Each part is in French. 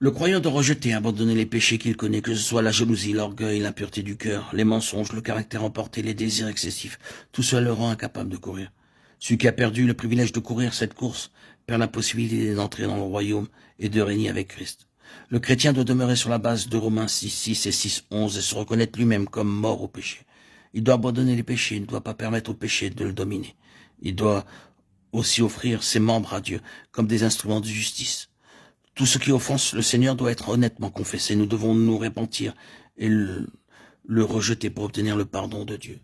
Le croyant doit rejeter et abandonner les péchés qu'il connaît, que ce soit la jalousie, l'orgueil, l'impureté du cœur, les mensonges, le caractère emporté, les désirs excessifs. Tout cela le rend incapable de courir. Celui qui a perdu le privilège de courir cette course perd la possibilité d'entrer dans le royaume et de régner avec Christ. Le chrétien doit demeurer sur la base de Romains 6:6 et 6:11 et se reconnaître lui-même comme mort au péché. Il doit abandonner les péchés, il ne doit pas permettre au péché de le dominer. Il doit aussi offrir ses membres à Dieu comme des instruments de justice. Tout ce qui offense le Seigneur doit être honnêtement confessé. Nous devons nous repentir et le rejeter pour obtenir le pardon de Dieu.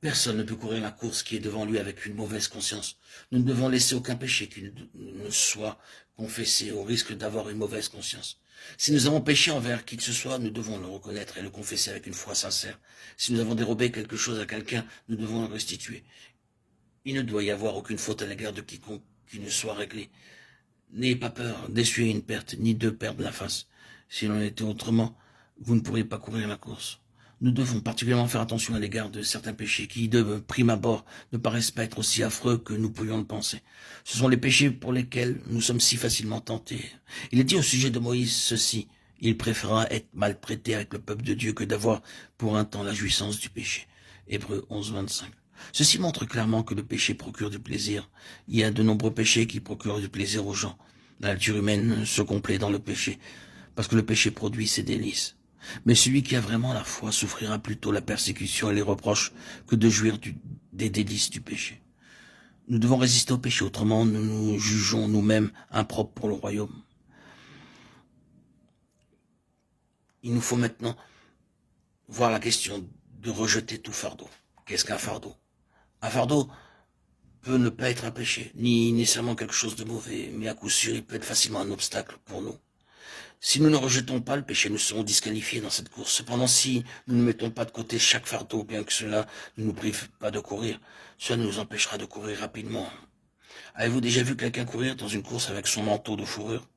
Personne ne peut courir la course qui est devant lui avec une mauvaise conscience. Nous ne devons laisser aucun péché qui ne soit confessé au risque d'avoir une mauvaise conscience. Si nous avons péché envers qui que ce soit, nous devons le reconnaître et le confesser avec une foi sincère. Si nous avons dérobé quelque chose à quelqu'un, nous devons le restituer. Il ne doit y avoir aucune faute à l'égard de quiconque qui ne soit réglée. N'ayez pas peur d'essuyer une perte, ni de perdre la face. S'il en était autrement, vous ne pourriez pas courir la course. Nous devons particulièrement faire attention à l'égard de certains péchés qui, de prime abord, ne paraissent pas être aussi affreux que nous pourrions le penser. Ce sont les péchés pour lesquels nous sommes si facilement tentés. Il est dit au sujet de Moïse ceci: il préféra être maltraité avec le peuple de Dieu que d'avoir pour un temps la jouissance du péché. Hébreux 11:25. Ceci montre clairement que le péché procure du plaisir. Il y a de nombreux péchés qui procurent du plaisir aux gens. La nature humaine se complaît dans le péché, parce que le péché produit ses délices. Mais celui qui a vraiment la foi souffrira plutôt la persécution et les reproches que de jouir des délices du péché. Nous devons résister au péché, autrement nous nous jugeons nous-mêmes impropres pour le royaume. Il nous faut maintenant voir la question de rejeter tout fardeau. Qu'est-ce qu'un fardeau? Un fardeau peut ne pas être un péché, ni nécessairement quelque chose de mauvais, mais à coup sûr, il peut être facilement un obstacle pour nous. Si nous ne rejetons pas le péché, nous serons disqualifiés dans cette course. Cependant, si nous ne mettons pas de côté chaque fardeau, bien que cela ne nous prive pas de courir, cela nous empêchera de courir rapidement. Avez-vous déjà vu quelqu'un courir dans une course avec son manteau de fourrure?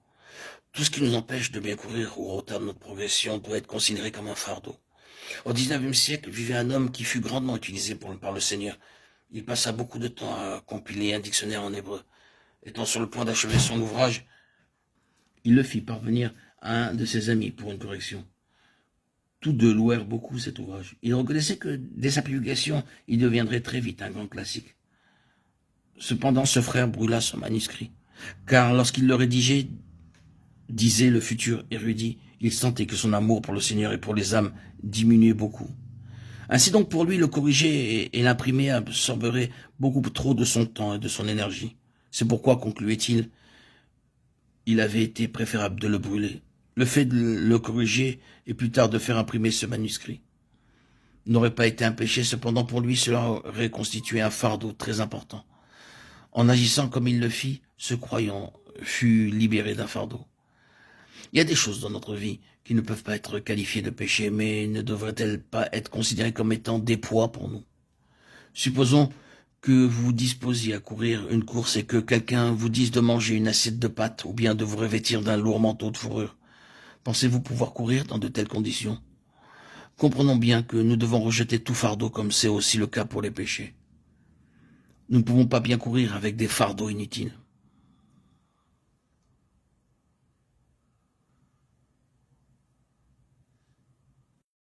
Tout ce qui nous empêche de bien courir ou retarde notre progression doit être considéré comme un fardeau. Au XIXe siècle vivait un homme qui fut grandement utilisé par le Seigneur. Il passa beaucoup de temps à compiler un dictionnaire en hébreu. Étant sur le point d'achever son ouvrage, il le fit parvenir à un de ses amis pour une correction. Tous deux louèrent beaucoup cet ouvrage. Il reconnaissait que, dès sa publication, il deviendrait très vite un grand classique. Cependant, ce frère brûla son manuscrit, car lorsqu'il le rédigeait, disait le futur érudit, il sentait que son amour pour le Seigneur et pour les âmes diminuait beaucoup. Ainsi donc, pour lui, le corriger et l'imprimer absorberait beaucoup trop de son temps et de son énergie. C'est pourquoi, concluait-il, il avait été préférable de le brûler. Le fait de le corriger et plus tard de faire imprimer ce manuscrit n'aurait pas été un péché, cependant pour lui cela aurait constitué un fardeau très important. En agissant comme il le fit, ce croyant fut libéré d'un fardeau. Il y a des choses dans notre vie qui ne peuvent pas être qualifiées de péché, mais ne devraient-elles pas être considérées comme étant des poids pour nous? Supposons que vous disposiez à courir une course et que quelqu'un vous dise de manger une assiette de pâtes ou bien de vous revêtir d'un lourd manteau de fourrure. Pensez-vous pouvoir courir dans de telles conditions? Comprenons bien que nous devons rejeter tout fardeau comme c'est aussi le cas pour les péchés. Nous ne pouvons pas bien courir avec des fardeaux inutiles.